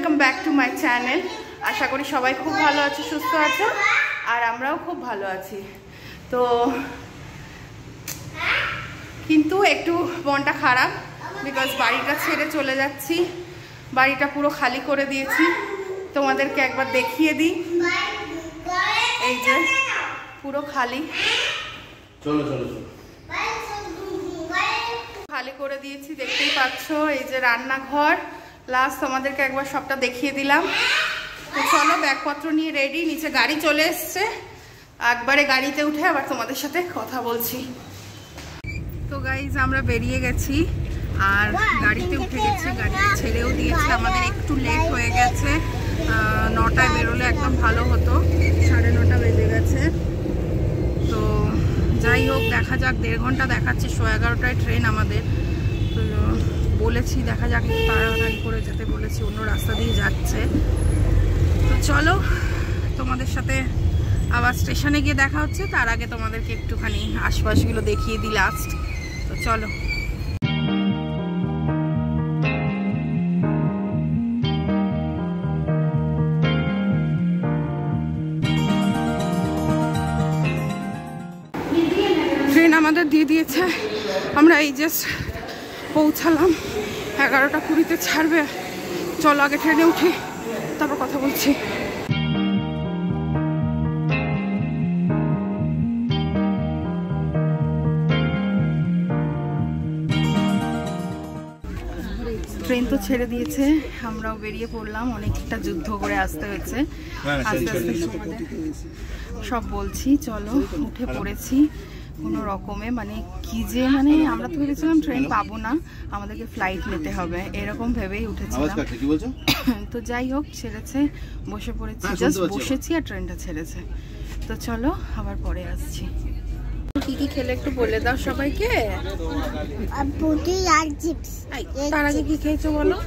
Welcome back to my channel. আশা করি সবাই খুব ভালো আছো, সুস্থ আছো, আর আমরাও খুব ভালো আছি। তো কিন্তু একটু মনটা খারাপ, বিকজ বাড়িটা ছেড়ে চলে যাচ্ছি। বাড়িটা পুরো খালি করে দিয়েছি। তোমাদেরকে একবার দেখিয়ে দিই, এই যে পুরো খালি, চলো চলো খালি করে দিয়েছি, দেখতেই পাচ্ছ। এই যে রান্নাঘর, লাস্ট তোমাদেরকে একবার সবটা দেখিয়ে দিলাম। তো চলো ব্যাগপত্র নিয়ে রেডি, নিচে গাড়ি চলে এসছে, একবারে গাড়িতে উঠে আবার তোমাদের সাথে কথা বলছি। তো গাইজ আমরা বেরিয়ে গেছি আর গাড়িতে উঠে গেছি, গাড়িতে ছেড়েও দিয়েছে। আমাদের একটু লেট হয়ে গেছে, 9টায় বেরোলে একদম ভালো হতো, 9:30 বেজে গেছে। তো যাই হোক, দেখা যাক, 1.5 ঘন্টা দেখাচ্ছে, 11:30টায় ট্রেন আমাদের। তো বলেছি দেখা যাক, একটু তাড়াতাড়ি করে যেতে বলেছি, অন্য রাস্তা দিয়ে যাচ্ছে। তো চলো তোমাদের সাথে আবার স্টেশনে গিয়ে দেখা হচ্ছে। তার আগে তোমাদেরকে একটুখানি আশপাশগুলো দেখিয়ে দিই লাস্ট। তো চলো। ট্রেন আমাদের দিয়ে দিয়েছে, আমরা এই জাস্ট পৌঁছালাম। 11:20 ছাড়বে। চলো আগে ট্রেনে উঠি, তারপর কথা বলছি। ট্রেন তো ছেড়ে দিয়েছে, আমরাও বেরিয়ে পড়লাম। অনেকটা যুদ্ধ করে আসতে হয়েছে, আস্তে আস্তে সব বলছি। চলো উঠে পড়েছি কোনো রকমে, মানে কি যে, মানে আমরা তো ভেবেছিলাম ট্রেন পাবো না, আমাদেরকে ফ্লাইট নিতে হবে, এরকম ভেবেই উঠেছিলাম। তো যাই হোক, ছেড়েছে, বসে পড়েছি, জাস্ট বসেছি আর ট্রেনটা ছেড়েছে। তো চলো আবার পরে আসছি। কি কি খেলে একটু বলে দাও সবাইকে। তার আগে কি খেয়েছো বলো?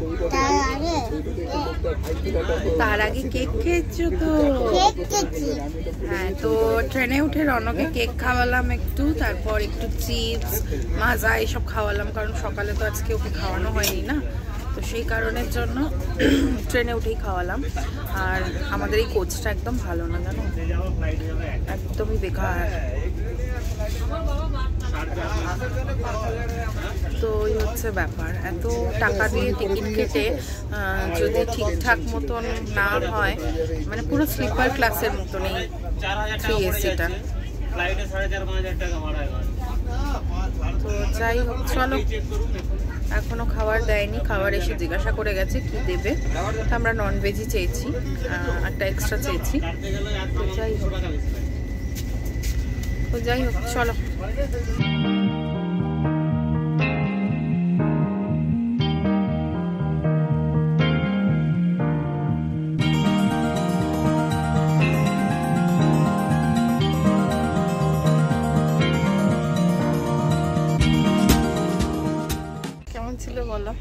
তার আগে কেক খেয়েছো তো? হ্যাঁ, তো ট্রেনে উঠে রনকে কেক খাওয়ালাম একটু, তারপর একটু চিপস, মাজা এসব খাওয়ালাম, কারণ সকালে তো আজকে ওকে খাওয়ানো হয়নি না, তো সেই কারণের জন্য ট্রেনে উঠেই খাওয়ালাম। আর আমাদের এই কোচটা একদম ভালো না, জানো, একদমই বেকার। তো এই হচ্ছে ব্যাপার, এত টাকা দিয়ে টিকিট কেটে যদি ঠিকঠাক মতন না হয়, মানে পুরো স্লিপার ক্লাসের মতন এই 3AC-টা। তো যাই হোক, চলো, এখনো খাবার দেয়নি, খাবার এসে জিজ্ঞাসা করে গেছে কি দেবে। তো আমরা ননভেজই চেয়েছি, একটা এক্সট্রা চেয়েছি। তো যাই হোক চলো। কেমন ছিল বলো?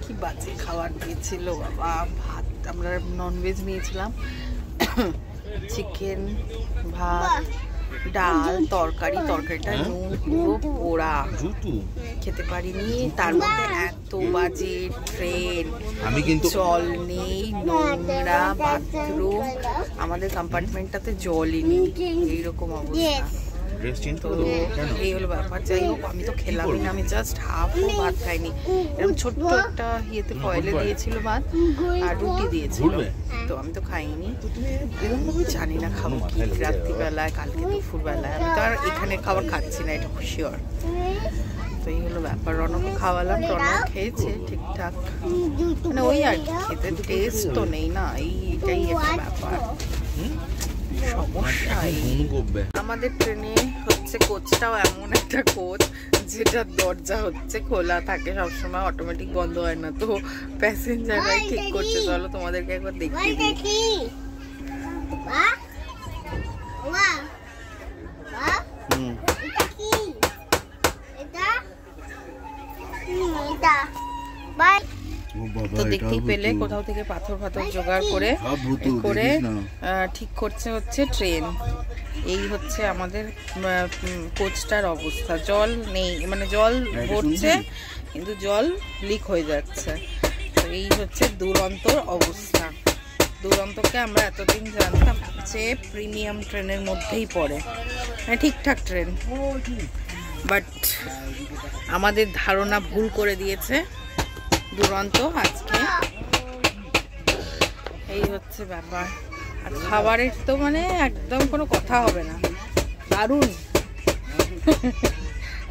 কি বাজে খাবার দিয়েছিল বাবা। ভাত, আমরা ননভেজ নিয়েছিলাম, চিকেন, ভাত, ডাল, তরকারিটা নুন পুরো পোড়া, খেতে পারিনি। তার মধ্যে এত বাজে ট্রেন, আমি কিন্তু জল নেই, নোংরা বাথরুম, আমাদের কম্পার্টমেন্টটাতে জলই নেই, এইরকম অবস্থা। তো এই হলো ব্যাপার। যাই হোক, আমি তো খেলামই না, আমি জাস্ট হাফও ভাত খাইনি। এরকম ছোট্ট একটা ইয়েতে ফয়েলে দিয়েছিল ভাত, আর রুটি দিয়েছিল, তো আমি তো খাইনি। জানি না খাবো কি রাত্রিবেলায়, কালকে দুপুরবেলায়। আমি তো আর এখানে খাবার খাচ্ছি না, এটা শিওর। তো এই হলো ব্যাপার। রনকে খাওয়ালাম, রনক খেয়েছে ঠিকঠাক, মানে ওই আর কি, খেতে টেস্ট তো নেই না, এইটাই একটা ব্যাপার, সমস্যা। আমাদের ট্রেনে হচ্ছে কোচটাও এমন একটা কোচ যেটার দরজা হচ্ছে খোলা থাকে সবসময়, অটোমেটিক বন্ধ হয় না, তো প্যাসেঞ্জাররাই ঠিক করছে। চলো তোমাদেরকে একবার দেখিয়ে দিই। তো দেখতেই পেলে কোথাও থেকে পাথর জোগাড় করে ঠিক করছে হচ্ছে ট্রেন। এই হচ্ছে আমাদের কোচটার অবস্থা। জল নেই, মানে জল ভরছে কিন্তু জল লিক হয়ে যাচ্ছে। তো এই হচ্ছে দুরন্তর অবস্থা। দুরন্তকে আমরা এতদিন জানতাম যে প্রিমিয়াম ট্রেনের মধ্যেই পড়ে, মানে ঠিকঠাক ট্রেন, বাট আমাদের ধারণা ভুল করে দিয়েছে দুরন্ত আজকে। এই হচ্ছে ব্যাপার। আর খাবারের তো মানে একদম কোনো কথা হবে না, দারুণ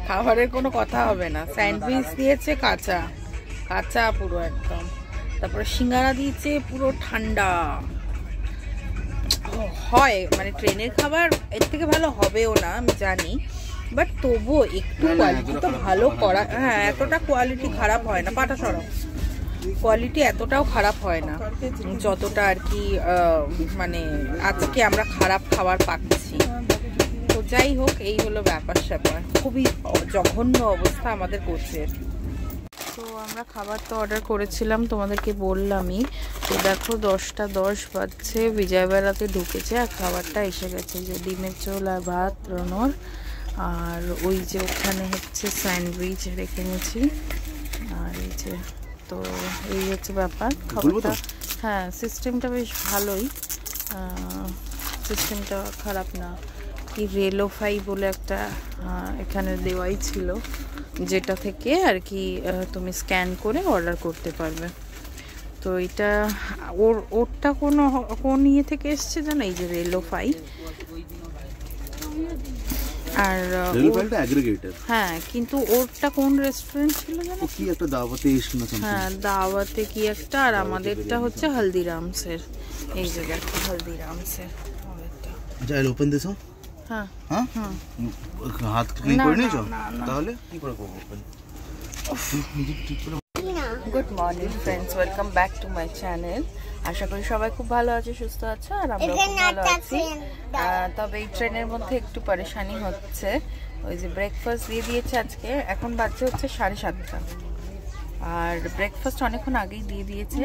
খাবারের কোনো কথা হবে না। স্যান্ডউইচ দিয়েছে কাঁচা কাঁচা পুরো একদম, তারপরে সিঙ্গারা দিয়েছে পুরো ঠান্ডা। হয় মানে ট্রেনের খাবার এর থেকে ভালো হবেও না আমি জানি, বাট তবুও একটু কোয়ালিটি তো ভালো করা। হ্যাঁ, এতটা কোয়ালিটি খারাপ হয় না, পাটা সরব কোয়ালিটি এতটাও খারাপ হয় না যতটা আর কি মানে আজকে আমরা খারাপ খাবার পাচ্ছি। তো যাই হোক, এই হলো ব্যাপার স্যাপার। খুবই জঘন্য অবস্থা আমাদের কোচের। তো আমরা খাবার তো অর্ডার করেছিলাম, তোমাদেরকে বললামই। তো দেখো 10টা 10 বাজছে, বিজয়বেলাতে ঢুকেছে আর খাবারটা এসে গেছে। যে ডিমের ঝোল আর ভাত রনর, আর ওই যে ওখানে হচ্ছে স্যান্ডউইচ রেখে নিয়েছি, আর এই যে। তো এই হচ্ছে ব্যাপার খাবারটা। হ্যাঁ, সিস্টেমটা বেশ ভালোই, সিস্টেমটা খারাপ না। কি রেলোফাই বলে একটা এখানে দেওয়াই ছিল, যেটা থেকে আর কি তুমি স্ক্যান করে অর্ডার করতে পারবে। তো এটা ওরটা কোন ইয়ে থেকে এসছে জানো, এই যে রেলোফাই। আর হ্যাঁ, কিন্তু ওরটা কোন রেস্টুরেন্ট ছিল জানো, কি একটা দাওয়াতে এসেছিল। হ্যাঁ, দাওয়াতে কি একটা। আর আমাদেরটা হচ্ছে হলদিরামসের। এই যে দেখো হলদিরামসের আমাদেরটা। আচ্ছা, ওপেন দিছো? হ্যাঁ হ্যাঁ, হাত ক্লিন করে নিয়েছো? তাহলে কি করে করব open? Good morning friends, welcome back to my channel. আশা করি সবাই খুব ভালো আছে, সুস্থ আছে, আর আমরা খুব ভালো আছি। তবে এই ট্রেনের মধ্যে একটু পরেশানি হচ্ছে। ওই যে ব্রেকফাস্ট দিয়ে দিয়েছে আজকে, এখন বাজছে হচ্ছে 7:30, আর ব্রেকফাস্ট অনেকক্ষণ আগেই দিয়ে দিয়েছে।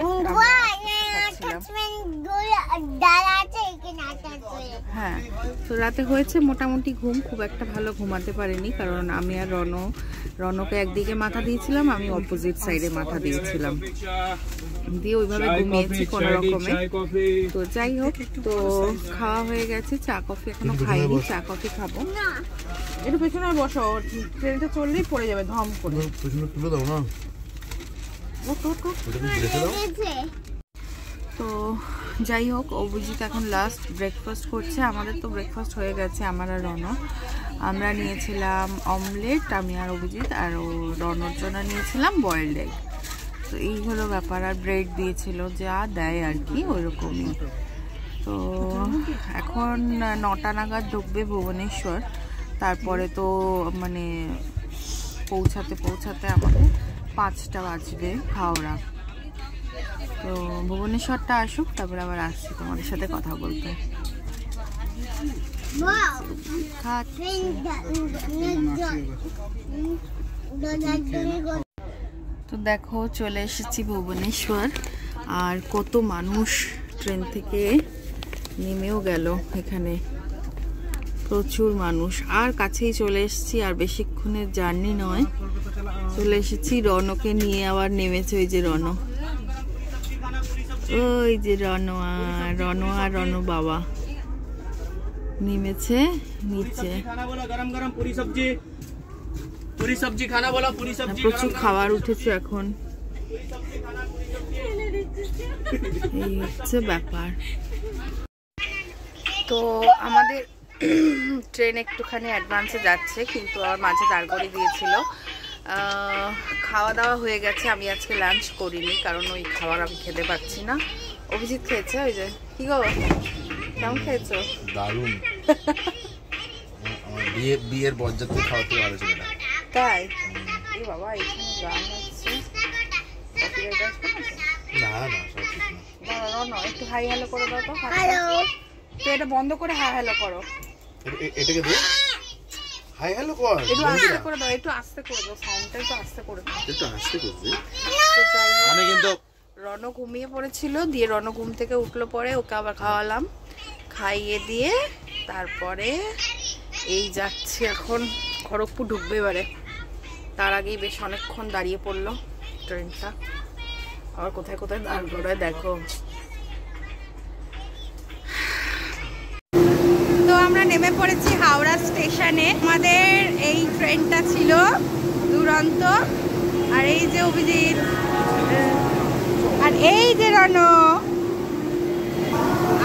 হ্যাঁ, তো রাতে হয়েছে মোটামুটি ঘুম, খুব একটা ভালো ঘুমাতে পারিনি, কারণ আমি আর রনকে একদিকে মাথা দিয়েছিলাম, আমি অপোজিট সাইডে মাথা দিয়েছিলাম, দিয়ে ওইভাবে ঘুমিয়েছি কোনো রকমে। তো যাই হোক, তো খাওয়া হয়ে গেছে। চা কফি এখনো খাইনি, চা কফি খাবো। একটু পেছনে বসো, ট্রেনটা চললেই পড়ে যাবে ধম করে। তো যাই হোক, অভিজিৎ এখন লাস্ট ব্রেকফাস্ট করছে। আমাদের তো ব্রেকফাস্ট হয়ে গেছে, আমার আর রন। আমরা নিয়েছিলাম অমলেট, আমি আর অভিজিৎ, আর রনর জন্য নিয়েছিলাম বয়েলড এগ। তো এই হলো ব্যাপার। আর ব্রেড দিয়েছিল, যা দেয় আর কি ওইরকমই। তো এখন 9টা নাগাদ ঢুকবে ভুবনেশ্বর, তারপরে তো মানে পৌঁছাতে আমাদের 5টা বাজবে হাওড়া। তো ভুবনেশ্বরটা আসুক, তারপরে আবার আসছি তোমাদের সাথে কথা বলতে। তো দেখো, চলে এসেছি ভুবনেশ্বর, আর কত মানুষ ট্রেন থেকে নেমেও গেল এখানে, প্রচুর মানুষ। আর কাছেই চলে এসেছি, আর বেশিক্ষণের জার্নি নয়, চলে এসেছি। রনকে নিয়ে আবার নেমেছে ওই যে রন, ওই যে রনো আর রনো বাবা নেমেছে নিচে। প্রচুর খাবার উঠেছে এখন, এই হচ্ছে ব্যাপার। তো আমাদের ট্রেন একটুখানি অ্যাডভান্সে যাচ্ছে, কিন্তু আমার মাঝে দাঁড় করে দিয়েছিল। খাওয়া দাওয়া হয়ে গেছে। আমি আজকে লাঞ্চ করিনি, কারণ ওই খাবার আমি খেতে পাচ্ছি না। অভিজিৎ খেয়েছে। ওই যে কি গো, কেমন খেয়েছো? দারুণ। বিয়ের বরযাত্রী খাওয়াতে ভালো ছিল না? তাই? এই বাবা, এখানে গান হচ্ছে, কপিরাইট আসবে না? না, সব ঠিক না। একটু হাই হ্যালো করে দাও তো। তো এটা বন্ধ করে হাই হ্যালো করো। এটাকে দে, হাই হ্যালো কর। একটু আস্তে করে দাও, একটু আস্তে করে দাও, সাউন্ডটা একটু আস্তে করে দাও। একটু আস্তে করবে। আমি কিন্তু রনো ঘুমিয়ে পড়েছিল, দিয়ে রনো ঘুম থেকে উঠলো, পরে ওকে আবার খাওয়ালাম, খাইয়ে দিয়ে তারপরে এই যাচ্ছি এখন খড়গপুর ঢুকবে এবারে। তার আগেই বেশ অনেকক্ষণ দাঁড়িয়ে পড়লো ট্রেনটা। আর কোথায় কোথায় দাঁড় করায় দেখো। তো আমরা নেমে পড়েছি হাওড়া স্টেশনে। আমাদের এই ট্রেনটা ছিল দুরন্ত। আর এই যে অভিজিৎ, আর এই যে রণ,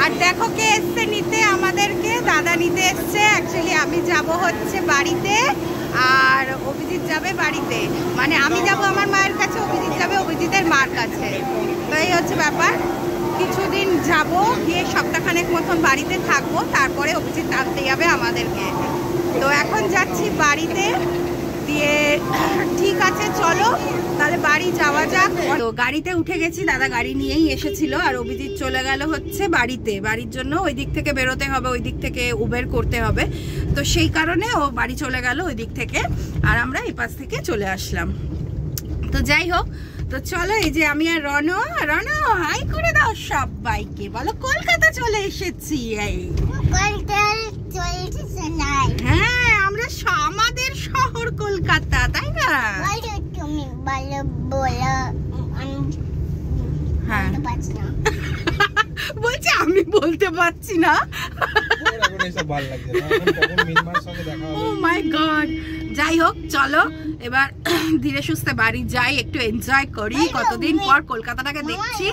আর দেখো কে এসছে নিতে আমাদেরকে, দাদা নিতে এসছে। অ্যাকচুয়ালি আমি যাব হচ্ছে বাড়িতে আর অভিজিৎ যাবে বাড়িতে, মানে আমি যাব আমার মায়ের কাছে, অভিজিৎ যাবে অভিজিতের মার কাছে। তো এই হচ্ছে ব্যাপার। কিছুদিন যাব, গিয়ে সপ্তাহখানেক মতন বাড়িতে থাকবো, তারপরে অভিজিৎ আনতে যাবে আমাদেরকে। তো এখন যাচ্ছি বাড়িতে, দিয়ে ঠিক আছে চলো তাহলে বাড়ি যাওয়া যাক। তো গাড়িতে উঠে গেছি, দাদা গাড়ি নিয়েই এসেছিল, আর অভিজিৎ চলে গেল হচ্ছে বাড়িতে। বাড়ির জন্য ওই দিক থেকে বেরোতে হবে, ওই দিক থেকে উবের করতে হবে। তো সেই কারণে ও বাড়ি চলে গেল ওই দিক থেকে, আর আমরা এই পাশ থেকে চলে আসলাম। তো যাই হোক, তো চলো এই যে আমি আর রণ হাই করে দাও সবাইকে, বলো কলকাতা চলে এসেছি। হ্যাঁ, আমরা আমাদের শহর কলকাতা, তাই না? হ্যাঁ বলছি আমি বলতে পারছি না। ও মাই গড। যাই হোক চলো এবার ধীরে সুস্থে বাড়ি যাই, একটু এনজয় করি। কতদিন পর কলকাতাটাকে দেখছি,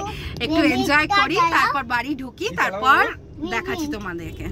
একটু এনজয় করি, তারপর বাড়ি ঢুকি, তারপর দেখাচ্ছি তোমাদেরকে।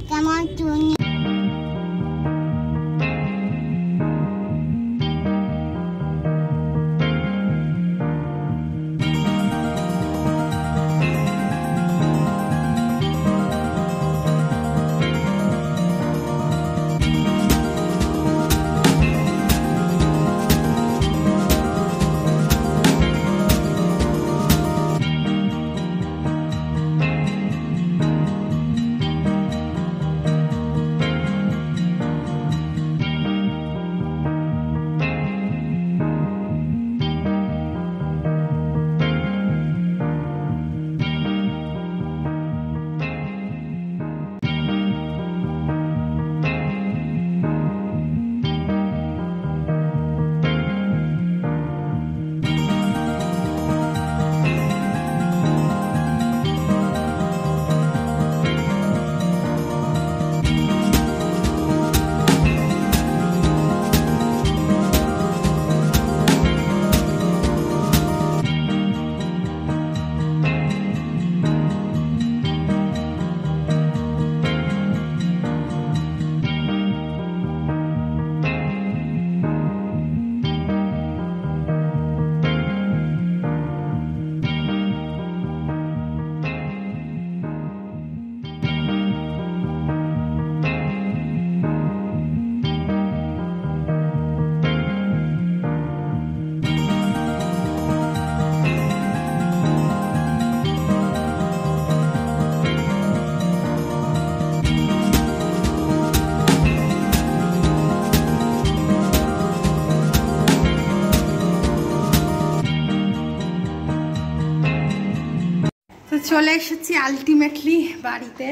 চলে এসেছি আলটিমেটলি বাড়িতে।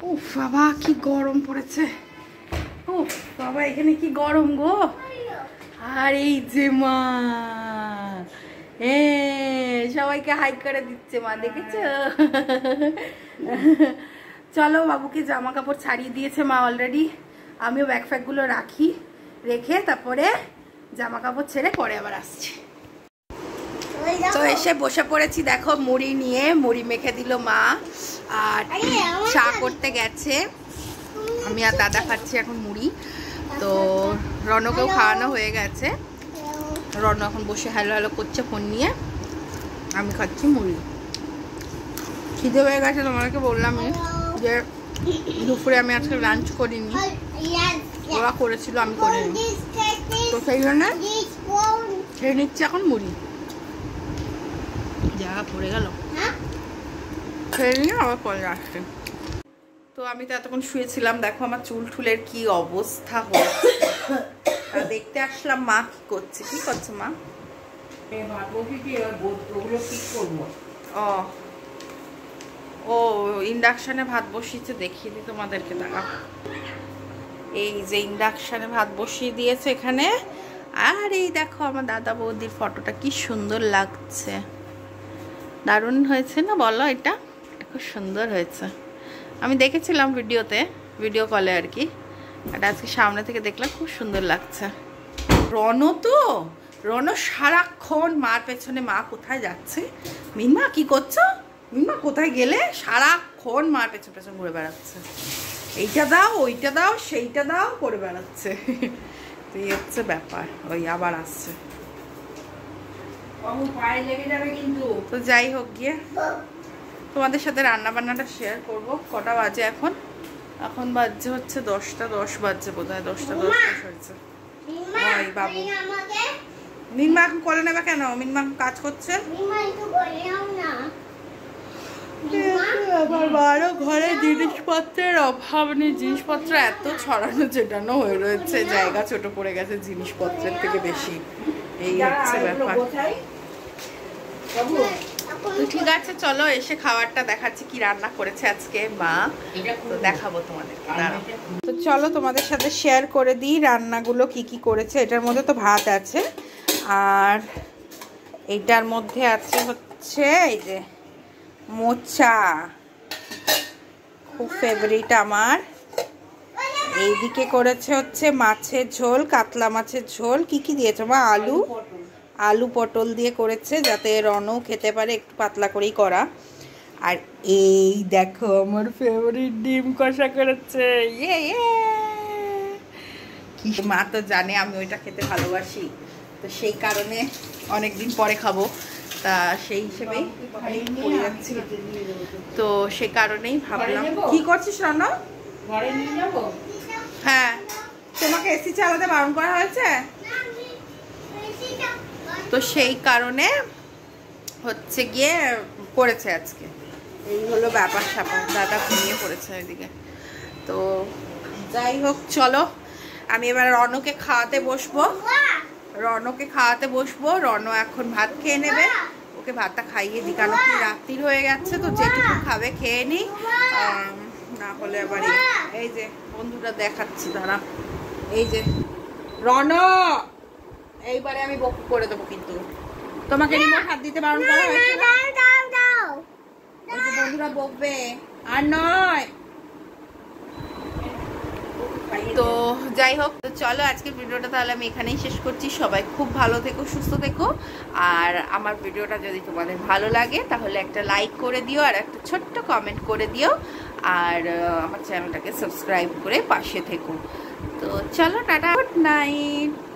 উফ বাবা কি গরম পড়েছে, উফ বাবা এখানে কি গরম গো। আর এই যে মা, সবাইকে হাই করে দিচ্ছে মা, দেখেছ? চলো বাবুকে জামা কাপড় ছাড়িয়ে দিয়েছে মা অলরেডি। আমিও ব্যাগ ফ্যাগগুলো রেখে তারপরে জামা কাপড় ছেড়ে পরে আবার আসছি। তো এসে বসে পড়েছি, দেখো মুড়ি নিয়ে, মুড়ি মেখে দিল মা, আর চা করতে গেছে। আমি আর দাদা খাচ্ছি এখন মুড়ি। তো রণকেও খাওয়ানো হয়ে গেছে, রণ এখন বসে হ্যালো হ্যালো করছে ফোন নিয়ে, আমি খাচ্ছি মুড়ি। খিদে হয়ে গেছে, তোমাদেরকে বললাম যে দুপুরে আমি আজকে লাঞ্চ করিনি, ওরা করেছিল আমি করিনি, তো সেই জন্য খেয়ে নিচ্ছি এখন মুড়ি। জায়গা পড়ে গেল, খেয়ে নিয়ে আবার পরে আসছে। তো আমি তো এতক্ষণ শুয়েছিলাম, দেখো আমার চুল টুলের কি অবস্থা হয়েছে। দেখতে আসলাম মা কি করছে। কি করছে মা? ও ইন্ডাকশানে ভাত বসিয়েছে, দেখিয়ে দিই তোমাদেরকে, দাঁড়া। এই যে ইন্ডাকশানে ভাত বসিয়ে দিয়েছে এখানে, আর এই দেখো আমার দাদা বৌদির ফটোটা কি সুন্দর লাগছে। দারুণ হয়েছে না বলো? এটা খুব সুন্দর হয়েছে। আমি দেখেছিলাম ভিডিওতে, ভিডিও কলে আর কি, এটা আজকে সামনে থেকে দেখলাম, খুব সুন্দর লাগছে। রণ সারাক্ষণ মার পেছনে, মা কোথায় যাচ্ছে, মিনমা কি করছো, মিনমা কোথায় গেলে, সারাক্ষণ মার পেছন পেছন ঘুরে বেড়াচ্ছে, এইটা দাও ওইটা দাও সেইটা দাও করে বেড়াচ্ছে। তো এই হচ্ছে ব্যাপার। ওই আবার আসছে, তো যাই হোক গিয়ে তোমাদের সাথে রান্না বান্নাটা শেয়ার করব। কটা বাজে এখন? এখন বাজছে হচ্ছে 10টা 10 বাজছে বোধ হয়, 10টা 10 হয়েছে। ওই বাবু মিনমা এখন কোলে নেবে কেন? মিনমা এখন কাজ করছে। আমার বারো ঘরে জিনিসপত্রের অভাব নেই, জিনিসপত্র এত ছড়ানো চেটানো হয়ে রয়েছে, জায়গা ছোট পড়ে গেছে জিনিসপত্রের থেকে বেশি, এই হচ্ছে ব্যাপার। তো ঠিক আছে, চলো এসে খাবারটা দেখাচ্ছি কি রান্না করেছে আজকে মা, তো দেখাবো তোমাদের। তো চলো তোমাদের সাথে শেয়ার করে দিই রান্নাগুলো কি কি করেছে। এটার মধ্যে তো ভাত আছে, আর এইটার মধ্যে আছে হচ্ছে এই যে মোচা, খুব ফেভারিট আমার। এইদিকে করেছে হচ্ছে মাছের ঝোল, কাতলা মাছের ঝোল। কি কি দিয়েছে মা? আলু পটল দিয়ে করেছে, যাতে রনও খেতে পারে, একটু পাতলা করেই করা। আর এই দেখো আমার ফেভারিট ডিম কষা করেছে। কি মা তো জানে আমি ওইটা খেতে ভালোবাসি, তো সেই কারণে অনেকদিন পরে খাবো, তা সেই হিসেবেই পড়ে যাচ্ছি, তো সে কারণেই ভাবলাম। কি করছিস রান্না? ঘরে নিয়ে যাবো। হ্যাঁ, তোমাকে এসি চালাতে বারণ করা হয়েছে, তো সেই কারণে হচ্ছে গিয়ে করেছে আজকে। এই হলো ব্যাপার স্যাপার। দাদা ঘুমিয়ে পড়েছে ওইদিকে। তো যাই হোক, চলো আমি এবার রনকে খাওয়াতে বসবো। রন এখন ভাত খেয়ে নেবে, ওকে ভাতটা খাইয়ে দিই, কারণ কি রাত্রির হয়ে যাচ্ছে, তো যেটুকু খাবে খেয়ে নি, না হলে আবার। এই যে বন্ধুরা দেখাচ্ছি দাঁড়া, এই যে রন, এইবারে আমি বকু করে দেবো, কিন্তু তোমাকে রিমোট হাত দিতে বারণ করা হয়েছে। বন্ধুরা বকবে আর নয়। তো যাই হোক, তো চলো আজকের ভিডিওটা তাহলে আমি এখানেই শেষ করছি। সবাই খুব ভালো থেকো, সুস্থ থেকো, আর আমার ভিডিওটা যদি তোমাদের ভালো লাগে তাহলে একটা লাইক করে দিও, আর একটা ছোট্ট কমেন্ট করে দিও, আর আমার চ্যানেলটাকে সাবস্ক্রাইব করে পাশে থেকো। তো চলো টাটা, গুড নাইট।